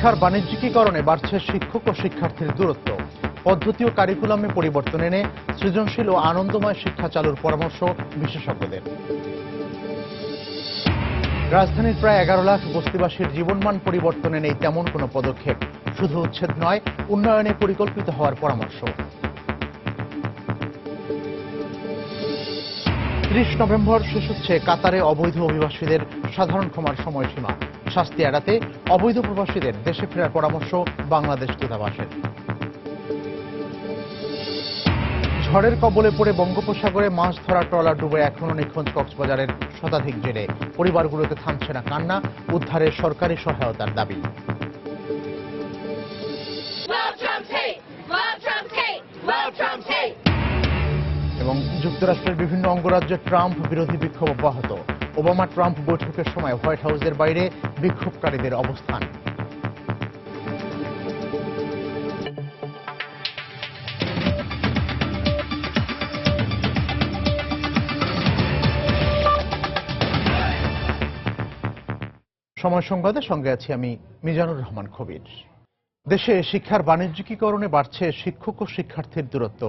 শিক্ষার বাণিজ্যিকীকরণে বাড়ছে শিক্ষক ও শিক্ষার্থীর দূরত্ব। পদ্ধতি ও কারিকুলামে পরিবর্তন এনে সৃজনশীল ও আনন্দময় শিক্ষা চালুর পরামর্শ বিশেষজ্ঞদের। রাজধানীর প্রায় 11 লাখ বস্তিবাসীর জীবনমান পরিবর্তনে নেই তেমন কোনো পদক্ষেপ। শুধু উচ্ছেদ নয়, উন্নয়নে পরিকল্পিত হওয়ার পরামর্শ। 30 নভেম্বর শেষ হচ্ছে কাতারে অবৈধ অভিবাসীদের সাধারণ ক্ষমার সময়সীমা। শাস্তি এড়াতে অবৈধ প্রবাসীদের দেশে ফেরার পরামর্শ বাংলাদেশ দূতাবাসের। ঝড়ের কবলে পড়ে বঙ্গোপসাগরে মাছ ধরার ট্রলার ডুবে এখনও নিখোঁজ কক্সবাজারের শতাধিক জেলে। পরিবারগুলোতে থামছে না কান্না, উদ্ধারে সরকারি সহায়তার দাবি। এবং যুক্তরাষ্ট্রের বিভিন্ন অঙ্গরাজ্যে ট্রাম্প বিরোধী বিক্ষোভ অব্যাহত। ওবামা ট্রাম্প বৈঠকের সময় হোয়াইট হাউসের বাইরে বিক্ষোভকারীদের অবস্থান। সময় সংবাদের সঙ্গে আছি আমি মিজানুর রহমান কবির। দেশে শিক্ষার বাণিজ্যিকীকরণে বাড়ছে শিক্ষক ও শিক্ষার্থীর দূরত্ব।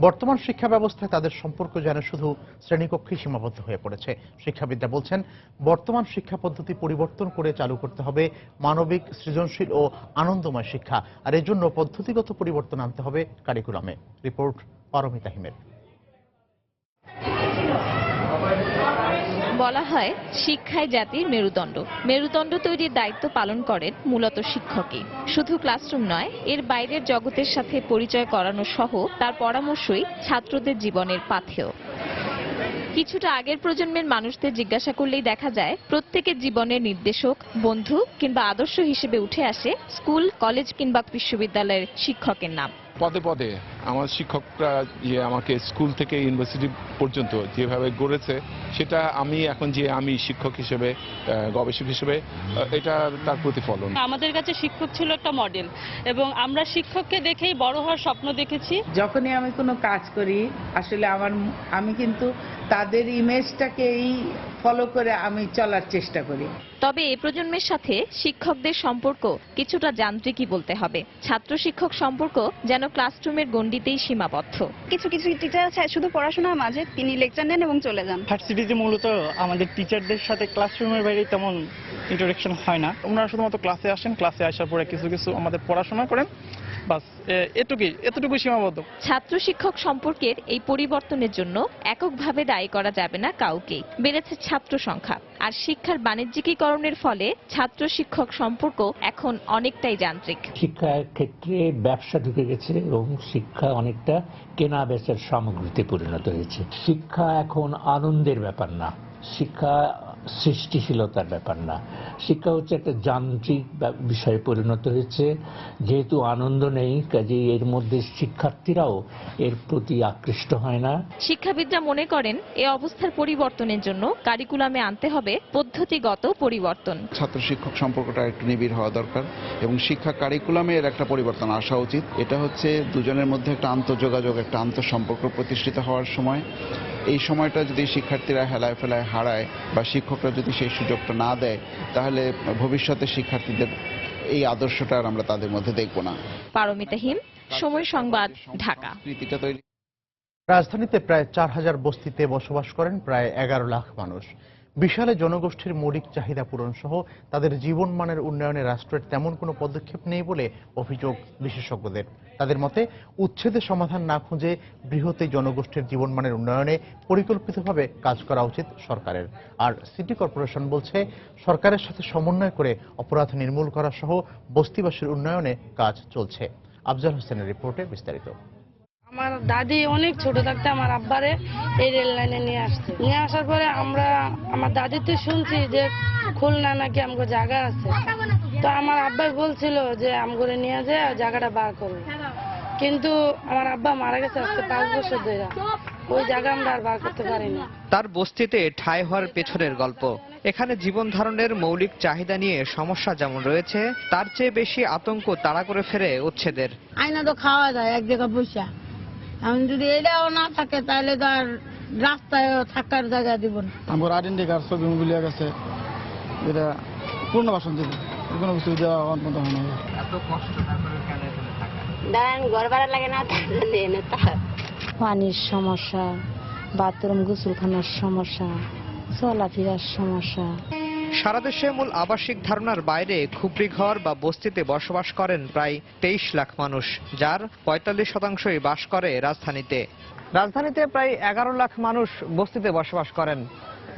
বর্তমান শিক্ষা ব্যবস্থায় তাদের সম্পর্ক যেন শুধু শ্রেণীকক্ষে সীমাবদ্ধ হয়ে পড়েছে। শিক্ষাবিদরা বলছেন, বর্তমান শিক্ষা পদ্ধতি পরিবর্তন করে চালু করতে হবে মানবিক, সৃজনশীল ও আনন্দময় শিক্ষা। আর এজন্য পদ্ধতিগত পরিবর্তন আনতে হবে কারিকুলামে। রিপোর্ট পারমিতা হিমের। বলা হয় শিক্ষাই জাতির মেরুদণ্ড। মেরুদণ্ড তৈরির দায়িত্ব পালন করেন মূলত শিক্ষকই। শুধু ক্লাসরুম নয়, এর বাইরের জগতের সাথে পরিচয় করানো সহ তার পরামর্শই ছাত্রদের জীবনের পাথেয়। কিছুটা আগের প্রজন্মের মানুষদের জিজ্ঞাসা করলেই দেখা যায় প্রত্যেকের জীবনের নির্দেশক, বন্ধু কিংবা আদর্শ হিসেবে উঠে আসে স্কুল, কলেজ কিংবা বিশ্ববিদ্যালয়ের শিক্ষকের নাম। পদে পদে আমার শিক্ষকরা আমাকে স্কুল থেকে ইউনিভার্সিটি পর্যন্ত যেভাবে গড়েছে, সেটা আমি শিক্ষক হিসেবে, গবেষক হিসেবে, এটা তার প্রতিফলন। আমাদের কাছে শিক্ষক ছিল একটা মডেল, এবং আমরা শিক্ষককে দেখেই বড় হওয়ার স্বপ্ন দেখেছি। যখনই আমি কোনো কাজ করি, আসলে আমি কিন্তু তাদের ইমেজটাকেই ফলো করে আমি চলার চেষ্টা করি। তবে এই প্রজন্মের সাথে শিক্ষকদের সম্পর্ক কিছুটা যান্ত্রিকই বলতে হবে। ছাত্র শিক্ষক সম্পর্ক যেন ক্লাসরুমের গণ্ডিতেই সীমাবদ্ধ। কিছু কিছু টিচার আছে শুধু পড়াশোনার মাঝে তিনি লেকচার নেন এবং চলে যান। ভার্সিটিতে মূলত আমাদের টিচারদের সাথে ক্লাসরুমের বাইরে তেমন ইন্টারেকশন হয় না। ওনারা শুধুমাত্র ক্লাসে আসেন, ক্লাসে আসার পরে কিছু কিছু আমাদের পড়াশোনা করেন, বাস এতটুকু সীমাবদ্ধ। ছাত্র শিক্ষক সম্পর্কের এই পরিবর্তনের জন্য এককভাবে দায়ী করা যাবে না কাউকেই। বেড়েছে ছাত্র সংখ্যা, আর শিক্ষার বাণিজ্যিকীকরণের ফলে ছাত্র শিক্ষক সম্পর্ক এখন অনেকটাই যান্ত্রিক। শিক্ষার ক্ষেত্রে ব্যবসা ঢুকে গেছে এবং শিক্ষা অনেকটা কেনা বেচার সামগ্রীতে পরিণত হয়েছে। শিক্ষা এখন আনন্দের ব্যাপার না, শিক্ষা সৃষ্টিশীলতার ব্যাপার না, শিক্ষা হচ্ছে একটা যান্ত্রিক বিষয়ে পরিণত হয়েছে। যেহেতু আনন্দ নেই, কাজেই এর মধ্যে শিক্ষার্থীরাও এর প্রতি আকৃষ্ট হয় না। শিক্ষাবিদরা মনে করেন এ অবস্থার পরিবর্তনের জন্য কারিকুলামে আনতে হবে পদ্ধতিগত পরিবর্তন। ছাত্র শিক্ষক সম্পর্কটা একটু নিবিড় হওয়া দরকার এবং শিক্ষা কারিকুলামে এর একটা পরিবর্তন আসা উচিত। এটা হচ্ছে দুজনের মধ্যে একটা আন্তঃযোগাযোগ, একটা আন্তঃসম্পর্ক প্রতিষ্ঠিত হওয়ার সময়। এই সময়টা যদি শিক্ষার্থীরা হেলায় ফেলায় হারায় বা শিক্ষকরা যদি সেই সুযোগটা না দেয়, তাহলে ভবিষ্যতে শিক্ষার্থীদের এই আদর্শটা আমরা তাদের মধ্যে দেখব না। পারমিতা হিম, সময় সংবাদ, ঢাকা। রাজধানীতে প্রায় 4000 বস্তিতে বসবাস করেন প্রায় 11 লাখ মানুষ। বিশাল জনগোষ্ঠীর মৌলিক চাহিদা পূরণ সহ তাদের জীবনমানের উন্নয়নে রাষ্ট্রের তেমন কোনো পদক্ষেপ নেই বলে অভিযোগ বিশেষজ্ঞদের। তাদের মতে, উচ্ছেদের সমাধান না খুঁজে বৃহৎ এই জনগোষ্ঠীর জীবনমানের উন্নয়নে পরিকল্পিতভাবে কাজ করা উচিত সরকারের। আর সিটি কর্পোরেশন বলছে, সরকারের সাথে সমন্বয় করে অপরাধ নির্মূল করা সহ বস্তিবাসীর উন্নয়নে কাজ চলছে। আফজাল হোসেনের রিপোর্টে বিস্তারিত। আমার দাদি অনেক ছোট থাকতে আমার আব্বারে এই রেল লাইনে নিয়ে আসার পরে আমার দাদিতে শুনছি যে খুলনা নাকি আমগো জায়গা আছে। তো আমার আব্বাই বলছিল যে আমগরে নিয়ে যায় জায়গাটা বার করবে, কিন্তু আমার আব্বা মারা গেছে আজকে 5 বছর ধরে। ওই জায়গা আমরা আর বার করতে পারিনি। তার বস্তিতে ঠাঁই হওয়ার পেছনের গল্প। এখানে জীবন ধারণের মৌলিক চাহিদা নিয়ে সমস্যা যেমন রয়েছে, তার চেয়ে বেশি আতঙ্ক তাড়া করে ফেরে উচ্ছেদের। আইনা তো খাওয়া যায় এক জায়গায় বসে, এখন যদি এটাও না থাকে তাহলে তো আর রাস্তায় থাকার জায়গা দিব না। আমার আইডেন্টি কার্ড ছবি মিলিয়ে গেছে, এটা পুনর্বাসন দিব। কোনো কিছু দেওয়া মতো হয় না। এত কষ্ট না করে কেন এখানে থাকা? দেন ঘর ভাড়া লাগে না, পানির সমস্যা, বাথরুম গোসলখানার সমস্যা, চলাফেরার সমস্যা। সারা দেশে মূল আবাসিক ধারণার বাইরে খুপড়ি ঘর বা বস্তিতে বসবাস করেন প্রায় 23 লাখ মানুষ, যার 45% বাস করে রাজধানীতে। রাজধানীতে প্রায় 11 লাখ মানুষ বস্তিতে বসবাস করেন,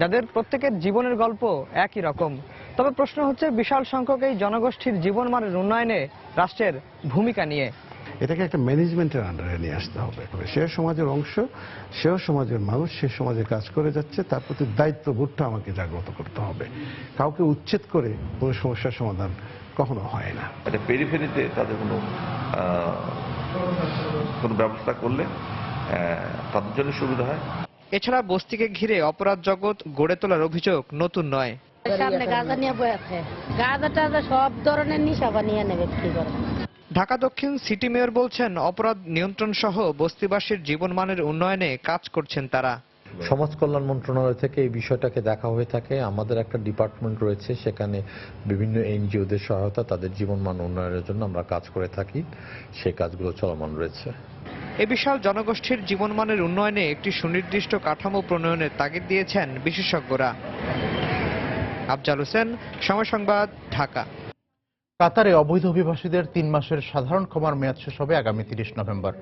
যাদের প্রত্যেকের জীবনের গল্প একই রকম। তবে প্রশ্ন হচ্ছে বিশাল সংখ্যক এই জনগোষ্ঠীর জীবনমানের উন্নয়নে রাষ্ট্রের ভূমিকা নিয়ে। এটাকে একটা ম্যানেজমেন্টের আন্ডারে নিয়ে আসতে হবে। সে সমাজের অংশ, সেও সমাজের মানুষ, সে সমাজে কাজ করে যাচ্ছে, তার প্রতি দায়িত্ববোধটা আমাকে জাগ্রত করতে হবে। কাউকে উচ্ছেদ করে কোনো সমস্যার সমাধান কখনো হয় না। এটা পেরিফেরিতে তাদের কোনো ব্যবস্থা করলে তাদের জন্য সুবিধা হয়। এছাড়া বস্তিকে ঘিরে অপরাধ জগৎ গড়ে তোলার অভিযোগ নতুন নয়। সামনে গাঁজা নিয়ে বয়ে আছে, গাঁজা টাজা সব ধরনের নিশা বানিয়ে নেবে কি করে। ঢাকা দক্ষিণ সিটি মেয়র বলছেন, অপরাধ নিয়ন্ত্রণ সহ বস্তিবাসীর জীবনমানের উন্নয়নে কাজ করছেন তারা। সমাজ কল্যাণ মন্ত্রণালয় থেকে এই বিষয়টাকে দেখা হয়ে থাকে। আমাদের একটা ডিপার্টমেন্ট রয়েছে, সেখানে বিভিন্ন এনজিওদের সহায়তা, তাদের জীবনমান উন্নয়নের জন্য আমরা কাজ করে থাকি। সেই কাজগুলো চলমান রয়েছে। এ বিশাল জনগোষ্ঠীর জীবনমানের উন্নয়নে একটি সুনির্দিষ্ট কাঠামো প্রণয়নের তাগিদ দিয়েছেন বিশেষজ্ঞরা। আফজাল হোসেন, সময় সংবাদ, ঢাকা। কাতারে অবৈধ অভিবাসীদের 3 মাসের সাধারণ ক্ষমার মেয়াদ শেষ হবে আগামী 30 নভেম্বর।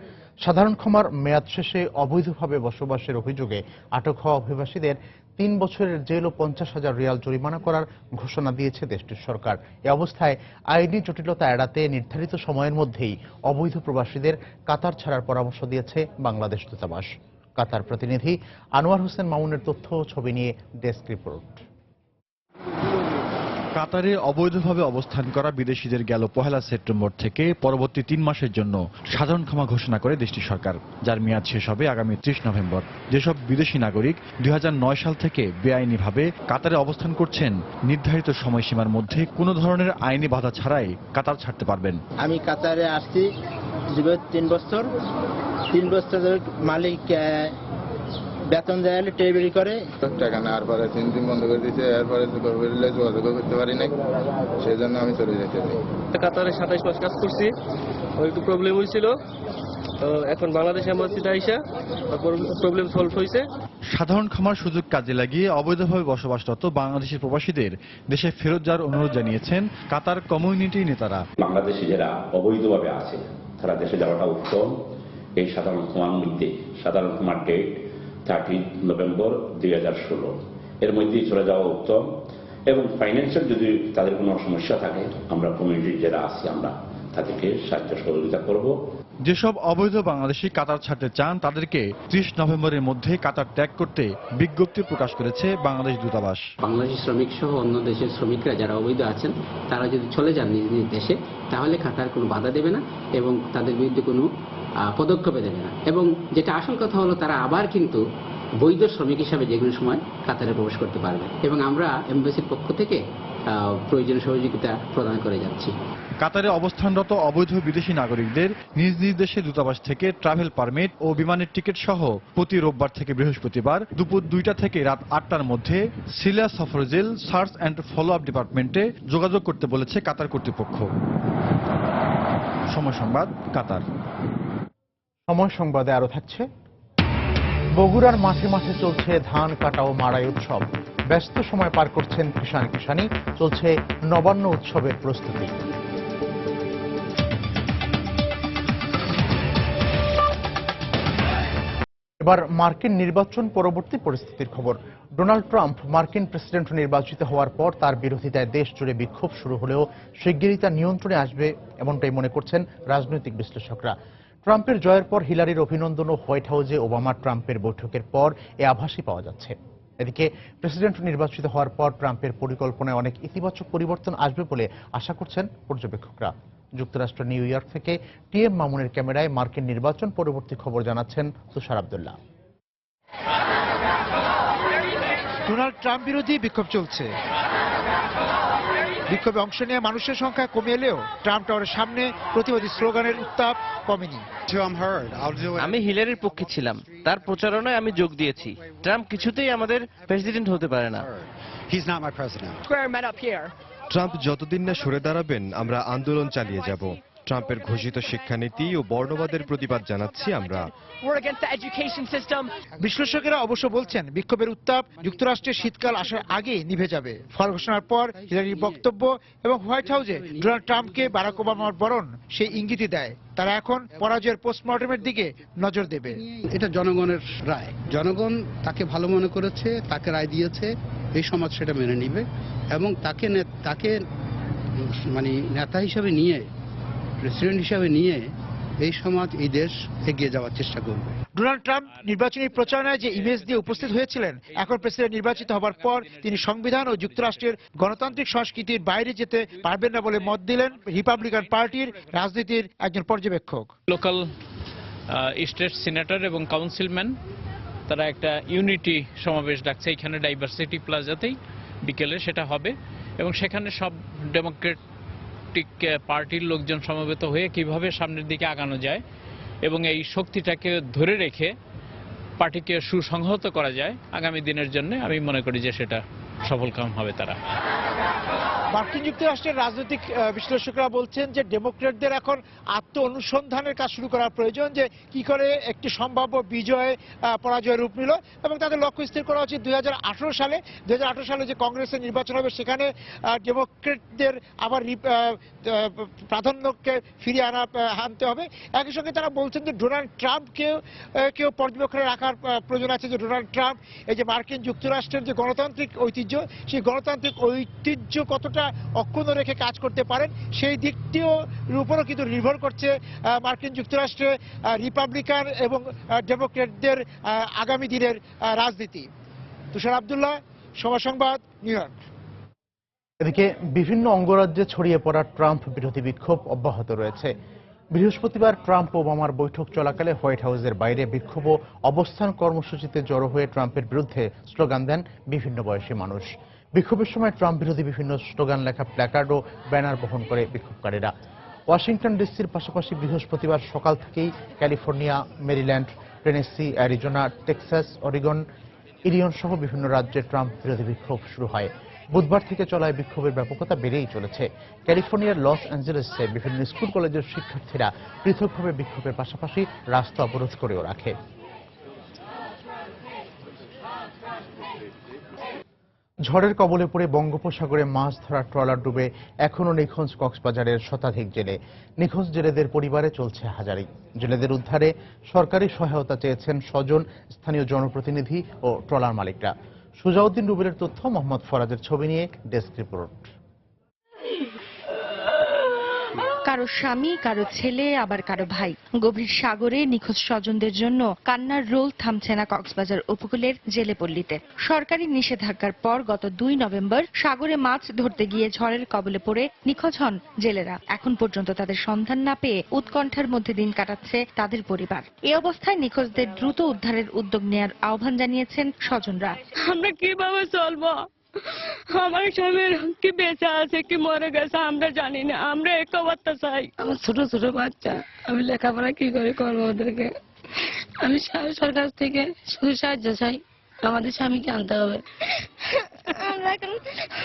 সাধারণ ক্ষমার মেয়াদ শেষে অবৈধভাবে বসবাসের অভিযোগে আটক হওয়া অভিবাসীদের 3 বছরের জেল ও 50,000 রিয়াল জরিমানা করার ঘোষণা দিয়েছে দেশটির সরকার। এ অবস্থায় আইনি জটিলতা এড়াতে নির্ধারিত সময়ের মধ্যেই অবৈধ প্রবাসীদের কাতার ছাড়ার পরামর্শ দিয়েছে বাংলাদেশ দূতাবাস। কাতার প্রতিনিধি আনোয়ার হোসেন মামুনের তথ্য ও ছবি নিয়ে ডেস্ক রিপোর্ট। কাতারে অবৈধভাবে অবস্থান করা বিদেশিদের গেল 1 সেপ্টেম্বর থেকে পরবর্তী 3 মাসের জন্য সাধারণ ক্ষমা ঘোষণা করে দেশটির সরকার, যার মেয়াদ শেষ হবে আগামী 30 নভেম্বর। যেসব বিদেশি নাগরিক 2009 সাল থেকে বেআইনিভাবে কাতারে অবস্থান করছেন, নির্ধারিত সময়সীমার মধ্যে কোনো ধরনের আইনি বাধা ছাড়াই কাতার ছাড়তে পারবেন। আমি কাতারে আসছি 3 বছর। 3 বছর মালিক বেতন দেয় টেবিল করে টাকা নেওয়ার পরে 3 দিন বন্ধ করে দিয়েছে। এরপরে যোগাযোগ করতে পারি নাই, সেই জন্য আমি চলে যেতে চাই। কাতারে 27 মাস কাজ করছি, একটু প্রবলেম হয়েছিল, তো এখন বাংলাদেশ এম্বাসিতে আইসা প্রবলেম সলভ হয়েছে। সাধারণ ক্ষমার সুযোগ কাজে লাগিয়ে অবৈধভাবে বসবাসরত বাংলাদেশি প্রবাসীদের দেশে ফেরত যাওয়ার অনুরোধ জানিয়েছেন কাতার কমিউনিটি নেতারা। বাংলাদেশে যারা অবৈধভাবে আছে তারা দেশে যাওয়াটা উত্তম। এই সাধারণ ক্ষমার মধ্যে, সাধারণ ক্ষমার ডেট 30 নভেম্বর 2016, এর মধ্যেই চলে যাওয়া উত্তম। এবং ফাইন্যান্সিয়াল যদি তাদের কোনো সমস্যা থাকে, আমরা কমিউনিটি যারা আছি আমরা তাদেরকে সাহায্য সহযোগিতা করব। যেসব অবৈধ বাংলাদেশি কাতার ছাড়তে চান তাদেরকে 30 নভেম্বরের মধ্যে কাতার ত্যাগ করতে বিজ্ঞপ্তি প্রকাশ করেছে বাংলাদেশ দূতাবাস। বাংলাদেশি শ্রমিক সহ অন্য দেশের শ্রমিকরা যারা অবৈধ আছেন তারা যদি চলে যান নিজ নিজ দেশে, তাহলে কাতার কোনো বাধা দেবে না এবং তাদের বিরুদ্ধে কোনো পদক্ষেপে দেবে না। এবং যেটা আসল কথা হলো, তারা আবার কিন্তু বৈধ শ্রমিক হিসাবে যে কোনো সময় কাতারে প্রবেশ করতে পারবে এবং আমরা এমবাসির পক্ষ থেকে প্রয়োজনীয় সহযোগিতা প্রদান করে যাচ্ছি। কাতারে অবস্থানরত অবৈধ বিদেশি নাগরিকদের নিজ নিজ দেশের দূতাবাস থেকে ট্রাভেল পারমিট ও বিমানের টিকিট সহ প্রতি রোববার থেকে বৃহস্পতিবার দুপুর 2টা থেকে রাত 8টার মধ্যে সিলা সফরজেল সার্চ অ্যান্ড ফলো আপ ডিপার্টমেন্টে যোগাযোগ করতে বলেছে কাতার কর্তৃপক্ষ। সময় সংবাদ, কাতার। সময় সংবাদে আরো থাকছে, বগুড়ার মাঠে মাঠে চলছে ধান কাটা ও মাড়াই উৎসব। ব্যস্ত সময় পার করছেন কিষানি, চলছে নবান্ন উৎসবের প্রস্তুতি। এবার মার্কিন নির্বাচন পরবর্তী পরিস্থিতির খবর। ডোনাল্ড ট্রাম্প মার্কিন প্রেসিডেন্ট নির্বাচিত হওয়ার পর তার বিরোধিতায় দেশ জুড়ে বিক্ষোভ শুরু হলেও শিগগিরই তা নিয়ন্ত্রণে আসবে, এমনটাই মনে করছেন রাজনৈতিক বিশ্লেষকরা। ট্রাম্পের জয়ের পর হিলারির অভিনন্দন ও হোয়াইট হাউসে ওবামা ট্রাম্পের বৈঠকের পর এ আভাসই পাওয়া যাচ্ছে। এদিকে প্রেসিডেন্ট নির্বাচিত হওয়ার পর ট্রাম্পের পরিকল্পনায় অনেক ইতিবাচক পরিবর্তন আসবে বলে আশা করছেন পর্যবেক্ষকরা। যুক্তরাষ্ট্র নিউ ইয়র্ক থেকে টিএম মামুনের ক্যামেরায় মার্কিন নির্বাচন পরবর্তী খবর জানাচ্ছেন তুষার আব্দুল্লাহ। ডোনাল্ড ট্রাম্প বিরোধী বিক্ষোভ চলছে। বিক্ষোভে অংশ নিয়ে মানুষের সংখ্যা কমে এলেও ট্রাম্প টাওয়ারের সামনে প্রতিবাদী স্লোগানের উত্তাপ কমেনি। আমি হিলারির পক্ষে ছিলাম, তার প্রচারণায় আমি যোগ দিয়েছি। ট্রাম্প কিছুতেই আমাদের প্রেসিডেন্ট হতে পারে না। ট্রাম্প যতদিন না সরে দাঁড়াবেন আমরা আন্দোলন চালিয়ে যাব। ট্রাম্পের ঘোষিত শিক্ষানীতি ও বর্ণবাদের প্রতিবাদ জানাচ্ছি আমরা। বিশ্লেষকেরা অবশ্য বলছেন বিক্ষোভের উত্তাপ যুক্তরাষ্ট্রের শীতকাল আসার আগে নিভে যাবে। ফল ঘোষণার পর হিলারির বক্তব্য এবং হোয়াইট হাউসে ডোনাল্ড ট্রাম্পকে বারাক ওবামার বরণ সেই ইঙ্গিতই দেয় তারা এখন পরাজয়ের পোস্টমর্টমের দিকে নজর দেবে। এটা জনগণের রায়, জনগণ তাকে ভালো মনে করেছে, তাকে রায় দিয়েছে, এই সমাজ সেটা মেনে নিবে এবং তাকে মানে নেতা হিসাবে নিয়ে, প্রেসিডেন্ট হিসাবে নিয়ে এই সমাজ, এই দেশ এগিয়ে যাওয়ার চেষ্টা করবে। ডোনাল্ড ট্রাম্প নির্বাচনী প্রচারণায় যে ইমেজ দিয়ে উপস্থিত হয়েছিলেন, এখন প্রেসিডেন্ট নির্বাচিত হবার পর তিনি সংবিধান ও যুক্তরাষ্ট্রের গণতান্ত্রিক সংস্কৃতির বাইরে যেতে পারবেন না বলে মত দিলেন রিপাবলিকান পার্টির রাজনীতির একজন পর্যবেক্ষক। লোকাল স্টেট সিনেটর এবং কাউন্সিলম্যান তারা একটা ইউনিটি সমাবেশ ডাকছে এখানে ডাইভার্সিটি প্লাজাতেই, বিকেলে সেটা হবে এবং সেখানে সব ডেমোক্রেটিক পার্টির লোকজন সমবেত হয়ে কিভাবে সামনের দিকে আগানো যায় এবং এই শক্তিটাকে ধরে রেখে পার্টিকে সুসংহত করা যায় আগামী দিনের জন্য, আমি মনে করি যে সেটা সফলকাম হবে তারা। মার্কিন যুক্তরাষ্ট্রের রাজনৈতিক বিশ্লেষকরা বলছেন যে ডেমোক্রেটদের এখন আত্ম অনুসন্ধানের কাজ শুরু করা প্রয়োজন, যে কি করে একটি সম্ভাব্য বিজয় পরাজয় রূপ নিল এবং তাদের লক্ষ্য স্থির করা উচিত 2018 সালে যে কংগ্রেসের নির্বাচন হবে সেখানে ডেমোক্রেটদের আবার প্রাধান্যকে ফিরিয়ে আনতে হবে। একই সঙ্গে তারা বলছেন যে ডোনাল্ড ট্রাম্পকেও পর্যবেক্ষণে রাখার প্রয়োজন আছে, যে ডোনাল্ড ট্রাম্প এই যে মার্কিন যুক্তরাষ্ট্রের যে গণতান্ত্রিক ঐতিহ্য, সেই গণতান্ত্রিক ঐতিহ্য কতটা অক্ষুণ্ণ রেখে কাজ করতে পারেন সেই দিকটিও উপরও কিন্তু নির্ভর করছে মার্কিন যুক্তরাষ্ট্রে রিপাবলিকান এবং ডেমোক্রেটদের আগামী দিনের রাজনীতি। তুষার আব্দুল্লাহ, সময় সংবাদ, নিউ ইয়র্ক। এদিকে বিভিন্ন অঙ্গরাজ্যে ছড়িয়ে পড়া ট্রাম্প বিরোধী বিক্ষোভ অব্যাহত রয়েছে। বৃহস্পতিবার ট্রাম্প ওবামার বৈঠক চলাকালে হোয়াইট হাউসের বাইরে বিক্ষোভ ও অবস্থান কর্মসূচিতে জড়ো হয়ে ট্রাম্পের বিরুদ্ধে স্লোগান দেন বিভিন্ন বয়সী মানুষ। বিক্ষোভের সময় ট্রাম্প বিরোধী বিভিন্ন স্লোগান লেখা প্ল্যাকার্ড ও ব্যানার বহন করে বিক্ষোভকারীরা। ওয়াশিংটন ডিসির পাশাপাশি বৃহস্পতিবার সকাল থেকেই California, Maryland, Tennessee, Arizona, Texas, Oregon, Illinois সহ বিভিন্ন রাজ্যে ট্রাম্প বিরোধী বিক্ষোভ শুরু হয়। বুধবার থেকে চলায় বিক্ষোভের ব্যাপকতা বেড়েই চলেছে। ক্যালিফোর্নিয়ার লস অ্যাঞ্জেলেসে বিভিন্ন স্কুল কলেজের শিক্ষার্থীরা পৃথকভাবে বিক্ষোভের পাশাপাশি রাস্তা অবরোধ করেও রাখে। ঝড়ের কবলে পড়ে বঙ্গোপসাগরে মাছ ধরার ট্রলার ডুবে এখনও নিখোঁজ কক্সবাজারের শতাধিক জেলে। নিখোঁজ জেলেদের পরিবারে চলছে হাজারি। জেলেদের উদ্ধারে সরকারি সহায়তা চেয়েছেন স্বজন, স্থানীয় জনপ্রতিনিধি ও ট্রলার মালিকরা। সুজাউদ্দিন রুবেলের তথ্য, মোহাম্মদ ফরাজের ছবি নিয়ে ডেস্ক রিপোর্ট। কারো স্বামী, কারো ছেলে, আবার কারো ভাই। গভীর সাগরে নিখোঁজ স্বজনদের জন্য কান্নার রোল থামছে না কক্সবাজার উপকূলের জেলেপল্লীতে। সরকারি নিষেধাজ্ঞার পর গত 2 নভেম্বর সাগরে মাছ ধরতে গিয়ে ঝড়ের কবলে পড়ে নিখোঁজ হন জেলেরা। এখন পর্যন্ত তাদের সন্ধান না পেয়ে উৎকণ্ঠার মধ্যে দিন কাটাচ্ছে তাদের পরিবার। এই অবস্থায় নিখোঁজদের দ্রুত উদ্ধারের উদ্যোগ নেওয়ার আহ্বান জানিয়েছেন স্বজনরা। আমরা কিভাবে চলবো? আমার স্বামীর কি বেঁচে আছে কি মরে গেছে আমরা জানি না। আমরা এক বার্তা চাই। আমার ছোট ছোট বাচ্চা, আমি লেখাপড়া কি করে করবো ওদেরকে? আমি সরকার থেকে শুধু সাহায্য চাই, আমাদের স্বামীকে আনতে হবে। আমরা এখন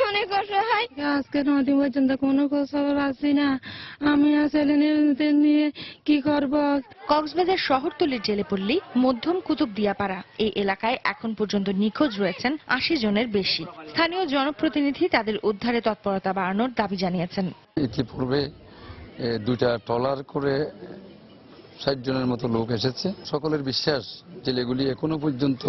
অনেক অসহায়। আজকে নদী পর্যন্ত কোনো খোঁজখবর আসি না। আমি ছেলে নিয়ে কি করব? কক্সবাজার শহরতলির জেলেপল্লী মধ্যম কুতুবদিয়াপাড়া এই এলাকায় এখন পর্যন্ত নিখোঁজ রয়েছেন 80 জনের বেশি। স্থানীয় জনপ্রতিনিধি তাদের উদ্ধারে তৎপরতা বাড়ানোর দাবি জানিয়েছেন। ইতিপূর্বে 2টা ট্রলার করে 60 জনের মতো লোক এসেছে। সকলের বিশ্বাস জেলেগুলি এখনো পর্যন্ত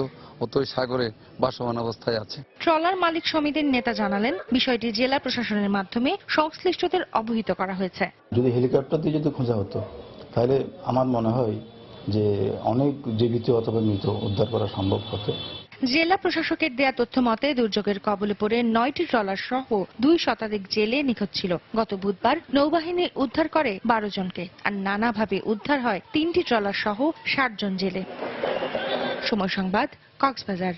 অতই সাগরে ভাসমান অবস্থায় আছে। ট্রলার মালিক সমিতির নেতা জানালেন, বিষয়টি জেলা প্রশাসনের মাধ্যমে সংশ্লিষ্টদের অবহিত করা হয়েছে। যদি হেলিকপ্টার দিয়ে যদি খোঁজা হতো তাহলে আমার মনে হয় যে অনেক জীবিত অথবা মৃত উদ্ধার করা সম্ভব হতো। জেলা প্রশাসকের দেয়া তথ্য মতে দুর্যোগের কবলে পড়ে 9টি ট্রলার সহ 2 শতাধিক জেলে নিখোঁজ ছিল। গত বুধবার নৌবাহিনী উদ্ধার করে 12 জনকে, আর নানাভাবে উদ্ধার হয় 3টি ট্রলার সহ 60 জন জেলে। সময় সংবাদ, কক্সবাজার।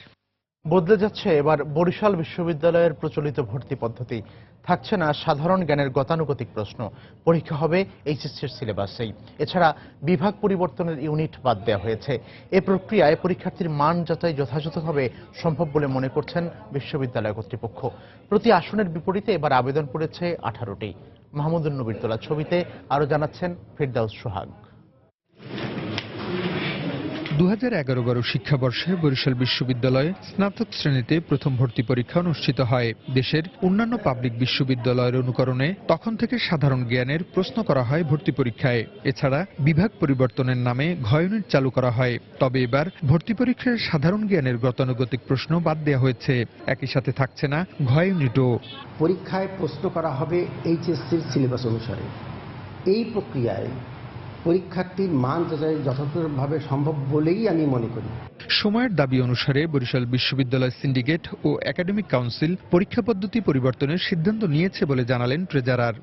বদলে যাচ্ছে এবার বরিশাল বিশ্ববিদ্যালয়ের প্রচলিত ভর্তি পদ্ধতি। থাকছে না সাধারণ জ্ঞানের গতানুগতিক প্রশ্ন, পরীক্ষা হবে এইচএসসির সিলেবাসেই। এছাড়া বিভাগ পরিবর্তনের ইউনিট বাদ দেওয়া হয়েছে। এ প্রক্রিয়ায় পরীক্ষার্থীর মান যাচাই যথাযথভাবে সম্ভব বলে মনে করছেন বিশ্ববিদ্যালয় কর্তৃপক্ষ। প্রতি আসনের বিপরীতে এবার আবেদন পড়েছে 18টি। মাহমুদুন নবীর তোলা ছবিতে আরো জানাচ্ছেন ফেরদাউস সোহাগ। 2011-12 শিক্ষাবর্ষে বরিশাল বিশ্ববিদ্যালয়ে স্নাতক শ্রেণীতে প্রথম ভর্তি পরীক্ষা অনুষ্ঠিত হয়। দেশের অন্যান্য পাবলিক বিশ্ববিদ্যালয়ের অনুকরণে তখন থেকে সাধারণ জ্ঞানের প্রশ্ন করা হয় ভর্তি পরীক্ষায়। এছাড়া বিভাগ পরিবর্তনের নামে ঘ ইউনিট চালু করা হয়। তবে এবার ভর্তি পরীক্ষায় সাধারণ জ্ঞানের গতানুগতিক প্রশ্ন বাদ দেওয়া হয়েছে। একই সাথে থাকছে না ঘ ইউনিটও। পরীক্ষায় প্রশ্ন করা হবে এইচএসসির সিলেবাস অনুসারে। এই প্রক্রিয়ায় পরীক্ষার্থীর মান যাচাই যথাযথভাবে সম্ভব বলেই আমি মনে করি। সময়ের দাবি অনুসারে বরিশাল বিশ্ববিদ্যালয় সিন্ডিকেট ও একাডেমিক কাউন্সিল পরীক্ষা পদ্ধতি পরিবর্তনের সিদ্ধান্ত নিয়েছে বলে জানালেন ট্রেজারার।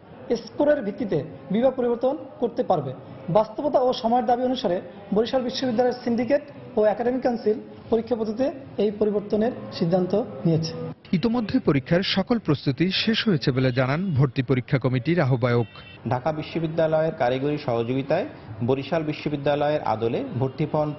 স্কোরের ভিত্তিতে বিভাগ পরিবর্তন করতে পারবে। বাস্তবতা ও সময়ের দাবি অনুসারে বরিশাল বিশ্ববিদ্যালয়ের সিন্ডিকেট ও একাডেমিক কাউন্সিল পরীক্ষা পদ্ধতিতে এই পরিবর্তনের সিদ্ধান্ত নিয়েছে। ইতোমধ্যে পরীক্ষার সকল প্রস্তুতি শেষ হয়েছে বলে জানান ভর্তি পরীক্ষা কমিটির আহ্বায়ক। ঢাকা বিশ্ববিদ্যালয়ের কারিগরি সহযোগিতায় বরিশাল বিশ্ববিদ্যালয়ের আদলে ভর্তি ফর্ম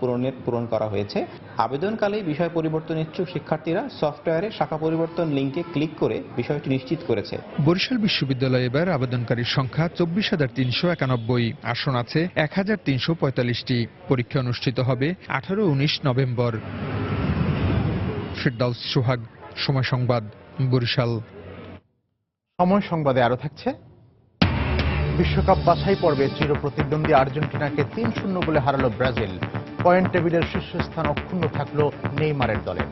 পূরণ করা হয়েছে। আবেদনকালে বিষয় পরিবর্তন ইচ্ছুক শিক্ষার্থীরা সফটওয়্যারে শাখা পরিবর্তন লিঙ্কে ক্লিক করে বিষয়টি নিশ্চিত করেছে। বরিশাল বিশ্ববিদ্যালয়ে এবার আবেদনকারীর সংখ্যা 24,391, আসন আছে 1,345টি। পরীক্ষা অনুষ্ঠিত হবে 18-19 নভেম্বর। ফেরদাউস সোহাগ, সময় সংবাদ, বরিশাল। সময় সংবাদে আরো থাকছে, বিশ্বকাপ বাছাই পর্বে চিরপ্রতিদ্বন্দ্বী আর্জেন্টিনাকে 3-0 গোলে হারালো ব্রাজিল। পয়েন্ট টেবিলের শীর্ষস্থান অক্ষুণ্ণ থাকল নেইমারের দলের।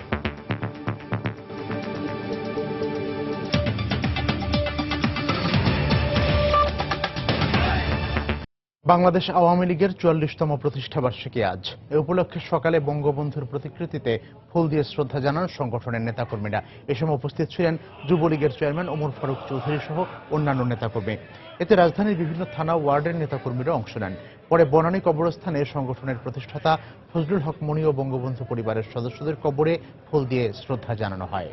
বাংলাদেশ আওয়ামী লীগের 44তম প্রতিষ্ঠাবার্ষিকী আজ। এ উপলক্ষে সকালে বঙ্গবন্ধুর প্রতিকৃতিতে ফুল দিয়ে শ্রদ্ধা জানান সংগঠনের নেতাকর্মীরা। এ সময় উপস্থিত ছিলেন যুবলীগের চেয়ারম্যান ওমর ফারুক চৌধুরী সহ অন্যান্য নেতাকর্মী। এতে রাজধানীর বিভিন্ন থানা ওয়ার্ডের নেতাকর্মীরা অংশ নেন। পরে বনানী কবরস্থানে সংগঠনের প্রতিষ্ঠাতা ফজলুল হক মনি ও বঙ্গবন্ধু পরিবারের সদস্যদের কবরে ফুল দিয়ে শ্রদ্ধা জানানো হয়।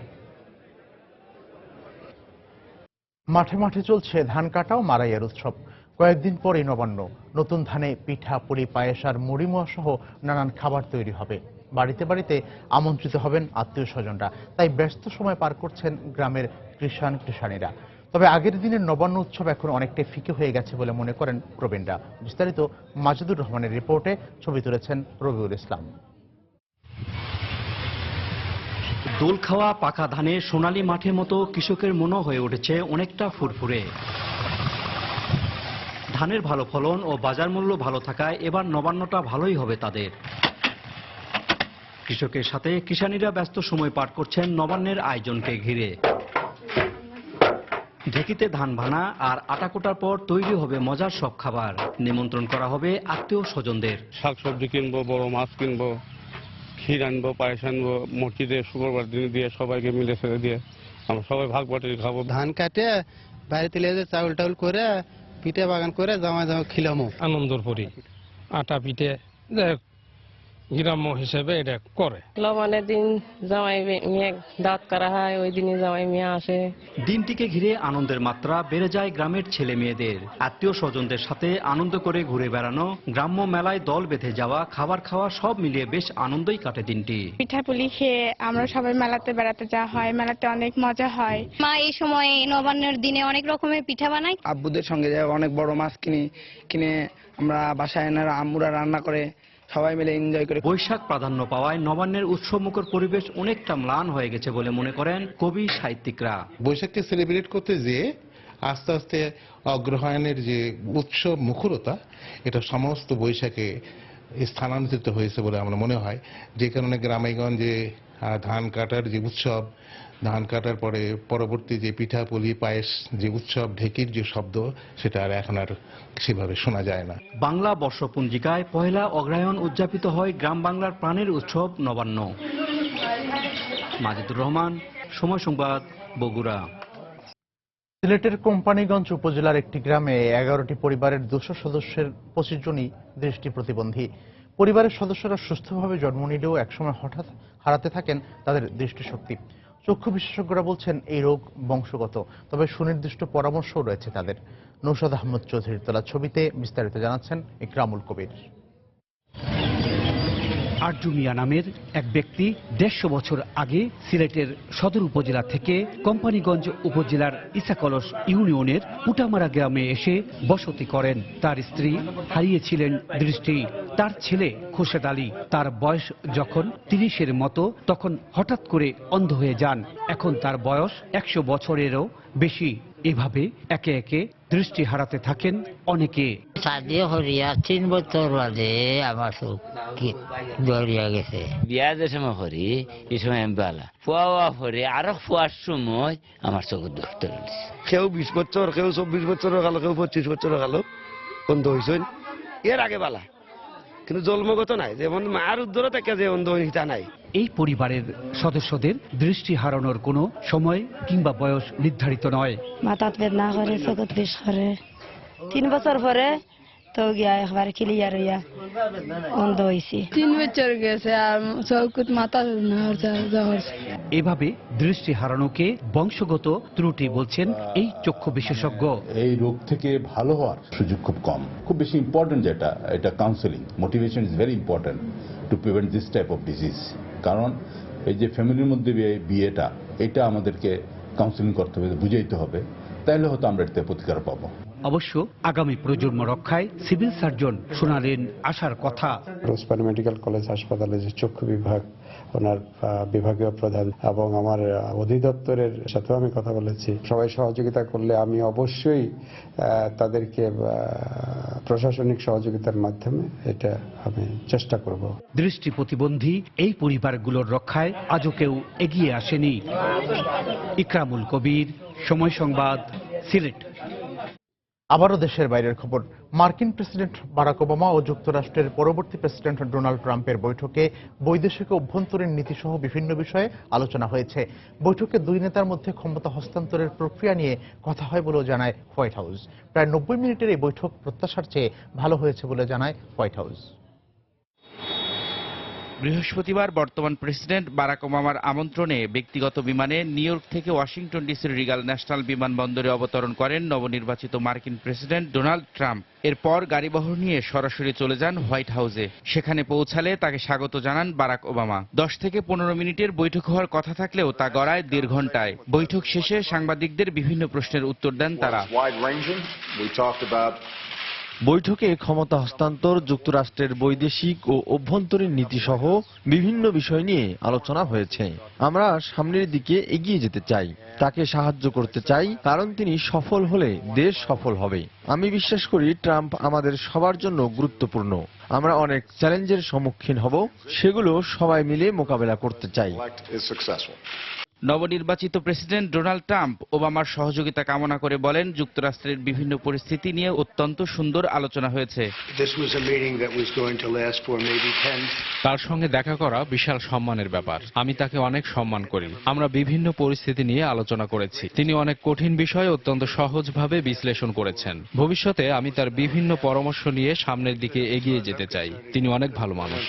মাঠে মাঠে চলছে ধান কাটা ও মাড়াইয়ের উৎসব। কয়েকদিন পরে নবান্ন। নতুন ধানে পিঠা, পুলি, পায়েস আর মুড়িমোয়া সহ নানান খাবার তৈরি হবে। বাড়িতে বাড়িতে আমন্ত্রিত হবেন আত্মীয় স্বজনরা। তাই ব্যস্ত সময় পার করছেন গ্রামের কৃষাণীরা। তবে আগের দিনের নবান্ন উৎসব এখন অনেকটাই ফিকে হয়ে গেছে বলে মনে করেন প্রবীণরা। বিস্তারিত মাজেদুর রহমানের রিপোর্টে, ছবি তুলেছেন রবিউল ইসলাম। দোল খাওয়া পাকা ধানে সোনালী মাঠের মতো কৃষকের মনও হয়ে উঠেছে অনেকটা ফুরফুরে। ধানের ভালো ফলন ও বাজার মূল্য ভালো থাকায় এবার নবান্নটা ভালোই হবে তাদের। কৃষকের সাথে কৃষাণীরা ব্যস্ত সময় পার করছেন নবান্নের আয়োজনকে ঘিরে। ঢেকিতে ধান ভানা আর আটা কোটার পর তৈরি হবে মজার সব খাবার। নিমন্ত্রণ করা হবে আত্মীয় স্বজনদের। শাকসবজি কিনবো, বড় মাছ কিনবো, ক্ষীর আনবো, পায়েস আনবো, মসজিদে শুক্রবার দিনে দিয়ে সবাইকে মিলে ছেড়ে দিয়ে আমরা সবাই ভাগ বাটি খাবো। ধান কাটে বাড়িতে লেগে চাউল টাউল করে পিঠে বাগান করে জামা খিলামো, আনন্দর পরি আটা পিঠে গ্রাম্য হিসেবে এটা করে। লবণের দিন জামাই মেয়ে দাঁত করা হয়, ওই দিনে জামাই মেয়ে আসে। দিনটিকে ঘিরে আনন্দের মাত্রা বেড়ে যায় গ্রামের ছেলে মেয়েদের। আত্মীয় স্বজনদের সাথে আনন্দ করে ঘুরে বেড়ানো, গ্রাম্য মেলায় দল বেঁধে যাওয়া, খাবার খাওয়া সব মিলিয়ে বেশ আনন্দই কাটে দিনটি। পিঠাপুলি খেয়ে আমরা সবাই মেলাতে বেড়াতে যাওয়া হয়, মেলাতে অনেক মজা হয়। মা এই সময় নবান্নের দিনে অনেক রকমের পিঠা বানায়। আব্বুদের সঙ্গে অনেক বড় মাছ কিনে আমরা বাসায় এনে আম্মুরা রান্না করে সবাই মিলে এনজয় করে। বৈশাখ প্রাধান্য পাওয়ায় নবান্নের উৎসবমুখর পরিবেশ অনেকটা ম্লান হয়ে গেছে বলে মনে করেন কবি সাহিত্যিকরা। বৈশাখকে সেলিব্রেট করতে যেয়ে আস্তে আস্তে অগ্রহায়ণের যে উৎসব মুখরতা, এটা সমস্ত বৈশাখে স্থানান্তরিত হয়েছে বলে আমার মনে হয়। যে কারণে গ্রামেগঞ্জে ধান কাটার যে উৎসব, ধান কাটার পরে পরবর্তী যে পিঠা পুলি পায়েস যে উৎসব, ঢেকির যে শব্দ, সেটা আর এখন আর সেভাবে শোনা যায় না। বাংলা বর্ষপঞ্জিকায় পহেলা অগ্রহায়ণ উদযাপিত হয় গ্রাম বাংলার প্রাণের উৎসব নবান্ন। মাজেদুর রহমান, সময় সংবাদ, বগুড়া। সিলেটের কোম্পানিগঞ্জ উপজেলার একটি গ্রামে 11টি পরিবারের 200 সদস্যের 25 জনই দৃষ্টি প্রতিবন্ধী। পরিবারের সদস্যরা সুস্থভাবে জন্ম নিলেও একসময় হঠাৎ হারাতে থাকেন তাদের দৃষ্টিশক্তি। চক্ষু বিশেষজ্ঞরা বলছেন এই রোগ বংশগত, তবে সুনির্দিষ্ট পরামর্শও রয়েছে তাদের। নৌশাদ আহমদ চৌধুরীর তোলা ছবিতে বিস্তারিত জানাচ্ছেন ইকরামুল কবির। আরজু মিয়া নামের এক ব্যক্তি 150 বছর আগে সিলেটের সদর উপজেলা থেকে কোম্পানিগঞ্জ উপজেলার ইসাকলস ইউনিয়নের পুটামারা গ্রামে এসে বসতি করেন। তার স্ত্রী হারিয়েছিলেন দৃষ্টি। তার ছেলে খোরশেদ আলী, তার বয়স যখন 30-এর মতো তখন হঠাৎ করে অন্ধ হয়ে যান। এখন তার বয়স 100 বছরেরও বেশি। এভাবে একে একে দৃষ্টি হারাতে থাকেন অনেকে। 3 বছর বাদে আমার চোখ দরিয়া গেছে। বিয়া যে সময় করি এই সময় আমি বালা ফুয়া পরে আরো ফুয়ার সময় আমার চোখ ধরতে কেউ 20 বছর, কেউ 24 বছর গেল, কেউ 25 বছর গেল অন্ধ হয়েছেন। এর আগে বালা, কিন্তু জন্মগত নাই, যেমন মার উদ্ধার থেকে যে অন্ধ হইতা নাই। এই পরিবারের সদস্যদের দৃষ্টি হারানোর কোনো সময় কিংবা বয়স নির্ধারিত নয়। মাথাত বেদনা করে, চোখত বিষ করে, 3 বছর পরে তো গিয়া একবার ক্লিয়ার হইয়া অন্ধ হয়েছি। 3 বছর গেছে আর চোখত মাথা এভাবে দৃষ্টি হারানোকে বংশগত ত্রুটি বলছেন এই চক্ষু বিশেষজ্ঞ। এই রোগ থেকে ভালো হওয়ার সুযোগ খুব কম। খুব বেশি ইম্পর্টেন্ট যেটা, এটা counselling, motivation is very important to prevent this type of disease. কারণ এই যে ফ্যামিলির মধ্যে বিয়েটা, এটা আমাদেরকে কাউন্সেলিং করতে হবে, বুঝাইতে হবে, তাইলে হয়তো আমরা এতে প্রতিকার পাবো। অবশ্য আগামী প্রজন্ম রক্ষায় সিভিল সার্জন শোনালেন আশার কথা। রোজপাড়া মেডিকেল কলেজ হাসপাতালে যে চক্ষু বিভাগ, ওনার বিভাগীয় প্রধান এবং আমার অধিদপ্তরের সাথেও আমি কথা বলেছি। সবাই সহযোগিতা করলে আমি অবশ্যই তাদেরকে প্রশাসনিক সহযোগিতার মাধ্যমে এটা আমি চেষ্টা করব। দৃষ্টি প্রতিবন্ধী এই পরিবারগুলোর রক্ষায় আজও কেউ এগিয়ে আসেনি। ইকরামুল কবির, সময় সংবাদ, সিলেট। আবারও দেশের বাইরের খবর। মার্কিন প্রেসিডেন্ট বারাক ওবামা ও যুক্তরাষ্ট্রের পরবর্তী প্রেসিডেন্ট ডোনাল্ড ট্রাম্পের বৈঠকে বৈদেশিক ও অভ্যন্তরীণ নীতি সহ বিভিন্ন বিষয়ে আলোচনা হয়েছে। বৈঠকে দুই নেতার মধ্যে ক্ষমতা হস্তান্তরের প্রক্রিয়া নিয়ে কথা হয় বলেও জানায় হোয়াইট হাউস। প্রায় 90 মিনিটের এই বৈঠক প্রত্যাশার চেয়ে ভালো হয়েছে বলে জানায় হোয়াইট হাউস। বৃহস্পতিবার বর্তমান প্রেসিডেন্ট বারাক ওবামার আমন্ত্রণে ব্যক্তিগত বিমানে নিউ ইয়র্ক থেকে ওয়াশিংটন ডিসির রিগাল ন্যাশনাল বিমানবন্দরে অবতরণ করেন নবনির্বাচিত মার্কিন প্রেসিডেন্ট ডোনাল্ড ট্রাম্প। এরপর গাড়িবহর নিয়ে সরাসরি চলে যান হোয়াইট হাউসে। সেখানে পৌঁছালে তাকে স্বাগত জানান বারাক ওবামা। 10 থেকে 15 মিনিটের বৈঠক হওয়ার কথা থাকলেও তা গড়ায় 1.5 ঘন্টায়। বৈঠক শেষে সাংবাদিকদের বিভিন্ন প্রশ্নের উত্তর দেন তারা। বৈঠকে ক্ষমতা হস্তান্তর, যুক্তরাষ্ট্রের বৈদেশিক ও অভ্যন্তরীণ নীতি সহ বিভিন্ন বিষয় নিয়ে আলোচনা হয়েছে। আমরা সামনের দিকে এগিয়ে যেতে চাই, তাকে সাহায্য করতে চাই, কারণ তিনি সফল হলে দেশ সফল হবে। আমি বিশ্বাস করি ট্রাম্প আমাদের সবার জন্য গুরুত্বপূর্ণ। আমরা অনেক চ্যালেঞ্জের সম্মুখীন হব, সেগুলো সবাই মিলে মোকাবেলা করতে চাই। নবনির্বাচিত প্রেসিডেন্ট ডোনাল্ড ট্রাম্প ওবামার সহযোগিতা কামনা করে বলেন, যুক্তরাষ্ট্রের বিভিন্ন পরিস্থিতি নিয়ে অত্যন্ত সুন্দর আলোচনা হয়েছে। তার সঙ্গে দেখা করা বিশাল সম্মানের ব্যাপার। আমি তাকে অনেক সম্মান করি। আমরা বিভিন্ন পরিস্থিতি নিয়ে আলোচনা করেছি। তিনি অনেক কঠিন বিষয় অত্যন্ত সহজভাবে বিশ্লেষণ করেছেন। ভবিষ্যতে আমি তার বিভিন্ন পরামর্শ নিয়ে সামনের দিকে এগিয়ে যেতে চাই। তিনি অনেক ভালো মানুষ।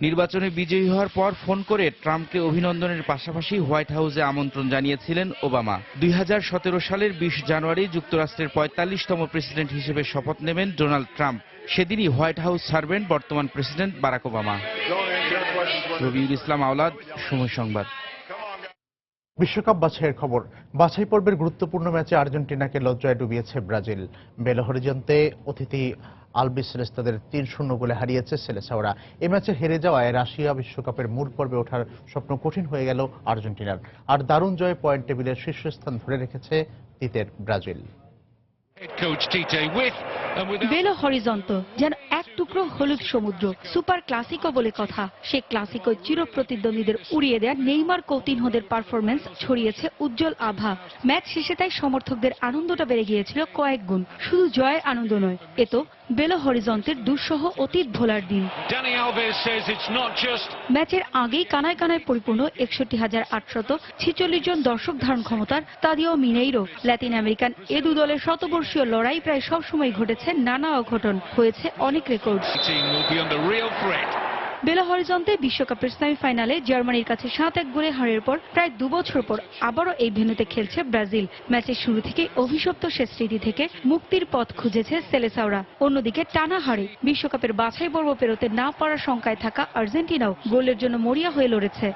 নির্বাচনে বিজয়ী হওয়ার পর ফোন করে ট্রাম্পকে অভিনন্দনের পাশাপাশি হোয়াইট হাউসে আমন্ত্রণ জানিয়েছিলেন ওবামা। 2017 সালের 20 জানুয়ারি যুক্তরাষ্ট্রের 45তম প্রেসিডেন্ট হিসেবে শপথ নেবেন ডোনাল্ড ট্রাম্প। সেদিনই হোয়াইট হাউস ছাড়বেন বর্তমান president Barack Obama. Rabiul Islam আওলাদ, সময় সংবাদ। বিশ্বকাপ বাছাইয়ের খবর। বাছাই পর্বের গুরুত্বপূর্ণ ম্যাচে আর্জেন্টিনাকে লজ্জায় ডুবিয়েছে ব্রাজিল। বেলো হরিজন্তে অতিথি আলবিসেলেস্তাদের 3-0 গোলে হারিয়েছে সেলেসাওরা। এই ম্যাচে হেরে যাওয়ায় রাশিয়া বিশ্বকাপের মূল পর্বে ওঠার স্বপ্ন কঠিন হয়ে গেল আর্জেন্টিনার। আর দারুণ জয়ে পয়েন্ট টেবিলের শীর্ষস্থান ধরে রেখেছে তিতের ব্রাজিল। বেলো হরিজন্তো যেন এক টুকরো হলুদ সমুদ্র। সুপার ক্লাসিকো বলে কথা। সে ক্লাসিকো চিরপ্রতিদ্বন্দ্বীদের উড়িয়ে দেয়া নেইমার কৌতিনহোদের পারফরমেন্স ছড়িয়েছে উজ্জ্বল আভা। ম্যাচ শেষে তাই সমর্থকদের আনন্দটা বেড়ে গিয়েছিল কয়েক গুণ। শুধু জয়ের আনন্দ নয়, এ তো বেলো হরিজন্তের দুঃসহ অতীত ভোলার দিন। ম্যাচের আগেই কানায় কানায় পরিপূর্ণ 61,846 জন দর্শক ধারণ ক্ষমতার তাদিও মিনেইরো ল্যাটিন আমেরিকান এ দু দলের শতবর্ষীয় লড়াই প্রায় সবসময় ঘটেছে নানা অঘটন, হয়েছে অনেক রেকর্ড। বেলো হরিজন্তে বিশ্বকাপের সেমিফাইনালে জার্মানির কাছে 7-1 গোলে হারের পর প্রায় 2 বছর পর আবারও এই ভেন্যুতে খেলছে ব্রাজিল। ম্যাচের শুরু থেকে অভিশপ্ত শেষ স্মৃতি থেকে মুক্তির পথ খুঁজেছে সেলেসাওরা। অন্যদিকে টানা হারে বিশ্বকাপের বাছাই পর্ব পেরোতে না পারার শঙ্কায় থাকা আর্জেন্টিনাও গোলের জন্য মরিয়া হয়ে লড়েছে।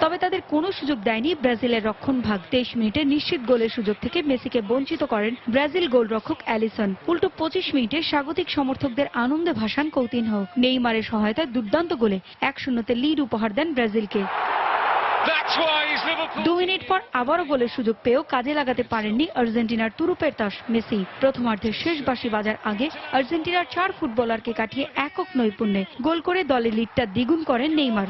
তবে তাদের কোনো সুযোগ দেয়নি ব্রাজিলের রক্ষণভাগ। 23 মিনিটে নিশ্চিত গোলের সুযোগ থেকে মেসিকে বঞ্চিত করেন ব্রাজিল গোলরক্ষক অ্যালিসন। উল্টো 25 মিনিটে স্বাগতিক সমর্থকদের আনন্দে ভাসান কৌতিনহো। নেইমারের সহায়তায় দুর্দান্ত গোলে 1-0 লিড উপহার দেন ব্রাজিলকে। 2 মিনিট পর আবারও গোলের সুযোগ পেয়েও কাজে লাগাতে পারেননি আর্জেন্টিনার তুরুপের তাস মেসি। প্রথমার্ধের শেষ বাঁশি বাজার আগে আর্জেন্টিনার 4 ফুটবলারকে কাটিয়ে একক নৈপুণ্যে গোল করে দলের লিডটা দ্বিগুণ করেন নেইমার।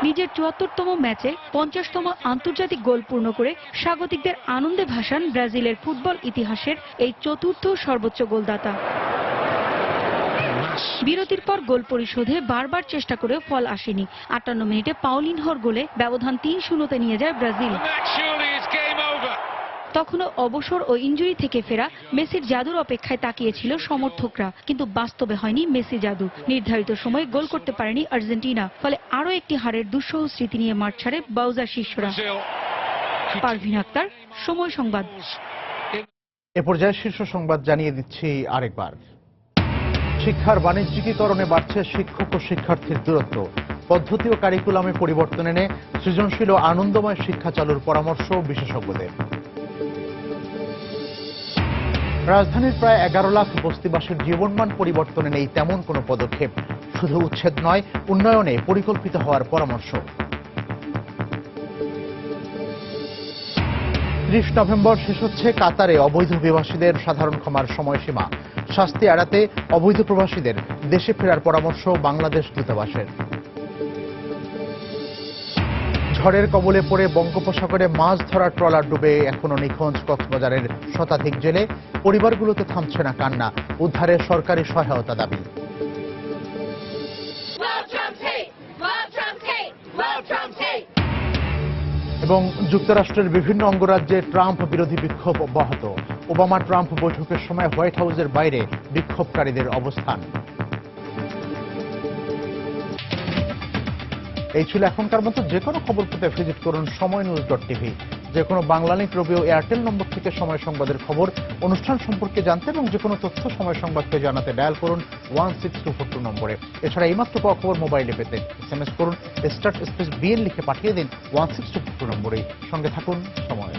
নিজের 74তম ম্যাচে 50তম আন্তর্জাতিক গোল পূর্ণ করে স্বাগতিকদের আনন্দে ভাসান ব্রাজিলের ফুটবল ইতিহাসের এই চতুর্থ সর্বোচ্চ গোলদাতা। বিরতির পর গোল পরিশোধে বারবার চেষ্টা করেও ফল আসেনি। 58 মিনিটে পাউলিনহোর গোলে ব্যবধান 3-0 নিয়ে যায় ব্রাজিল। তখনও অবসর ও ইনজুরি থেকে ফেরা মেসির জাদুর অপেক্ষায় তাকিয়েছিল সমর্থকরা, কিন্তু বাস্তবে হয়নি মেসি জাদু। নির্ধারিত সময়ে গোল করতে পারেনি আর্জেন্টিনা, ফলে আরও একটি হারের দুঃসহ স্মৃতি নিয়ে মাঠ ছাড়ে বাউজার শিষ্যরা। পারভিন আক্তার, সময় সংবাদ। এ পর্যায়ে শীর্ষ সংবাদ জানিয়ে দিচ্ছি আরেকবার। শিক্ষার বাণিজ্যিকীকরণে বাড়ছে শিক্ষক ও শিক্ষার্থীর দূরত্ব। পদ্ধতি ও কারিকুলামে পরিবর্তন এনে সৃজনশীল ও আনন্দময় শিক্ষা চালুর পরামর্শ বিশেষজ্ঞদের। রাজধানীর প্রায় 11 লাখ বস্তিবাসীর জীবনমান পরিবর্তনে নেই তেমন কোনো পদক্ষেপ। শুধু উচ্ছেদ নয়, উন্নয়নে পরিকল্পিত হওয়ার পরামর্শ। 30 নভেম্বর শেষ হচ্ছে কাতারে অবৈধ অভিবাসীদের সাধারণ ক্ষমার সময়সীমা। শাস্তি এড়াতে অবৈধ প্রবাসীদের দেশে ফেরার পরামর্শ বাংলাদেশ দূতাবাসের। ঝড়ের কবলে পড়ে বঙ্গোপসাগরে মাছ ধরার ট্রলার ডুবে এখনো নিখোঁজ কক্সবাজারের শতাধিক জেলে। পরিবারগুলোতে থামছে না কান্না, উদ্ধারে সরকারি সহায়তা দাবি। এবং যুক্তরাষ্ট্রের বিভিন্ন অঙ্গরাজ্যে ট্রাম্প বিরোধী বিক্ষোভ অব্যাহত। ওবামা ট্রাম্প বৈঠকের সময় হোয়াইট হাউসের বাইরে বিক্ষোভকারীদের অবস্থান। এই ছিল এখনকার মতো। যে কোনো খবর পেতে ভিজিট করুন সময়নিউজ.টিভি। যে কোনো বাংলালিংক, রবি, এয়ারটেল নম্বর থেকে সময় সংবাদের খবর, অনুষ্ঠান সম্পর্কে জানতে এবং যে কোনো তথ্য সময় সংবাদকে জানাতে ডায়াল করুন 16242 নম্বরে। এছাড়া এইমাত্র পাওয়া খবর মোবাইলে পেতে SMS করুন *BN লিখে পাঠিয়ে দিন 16242 নম্বরে। সঙ্গে থাকুন সময়।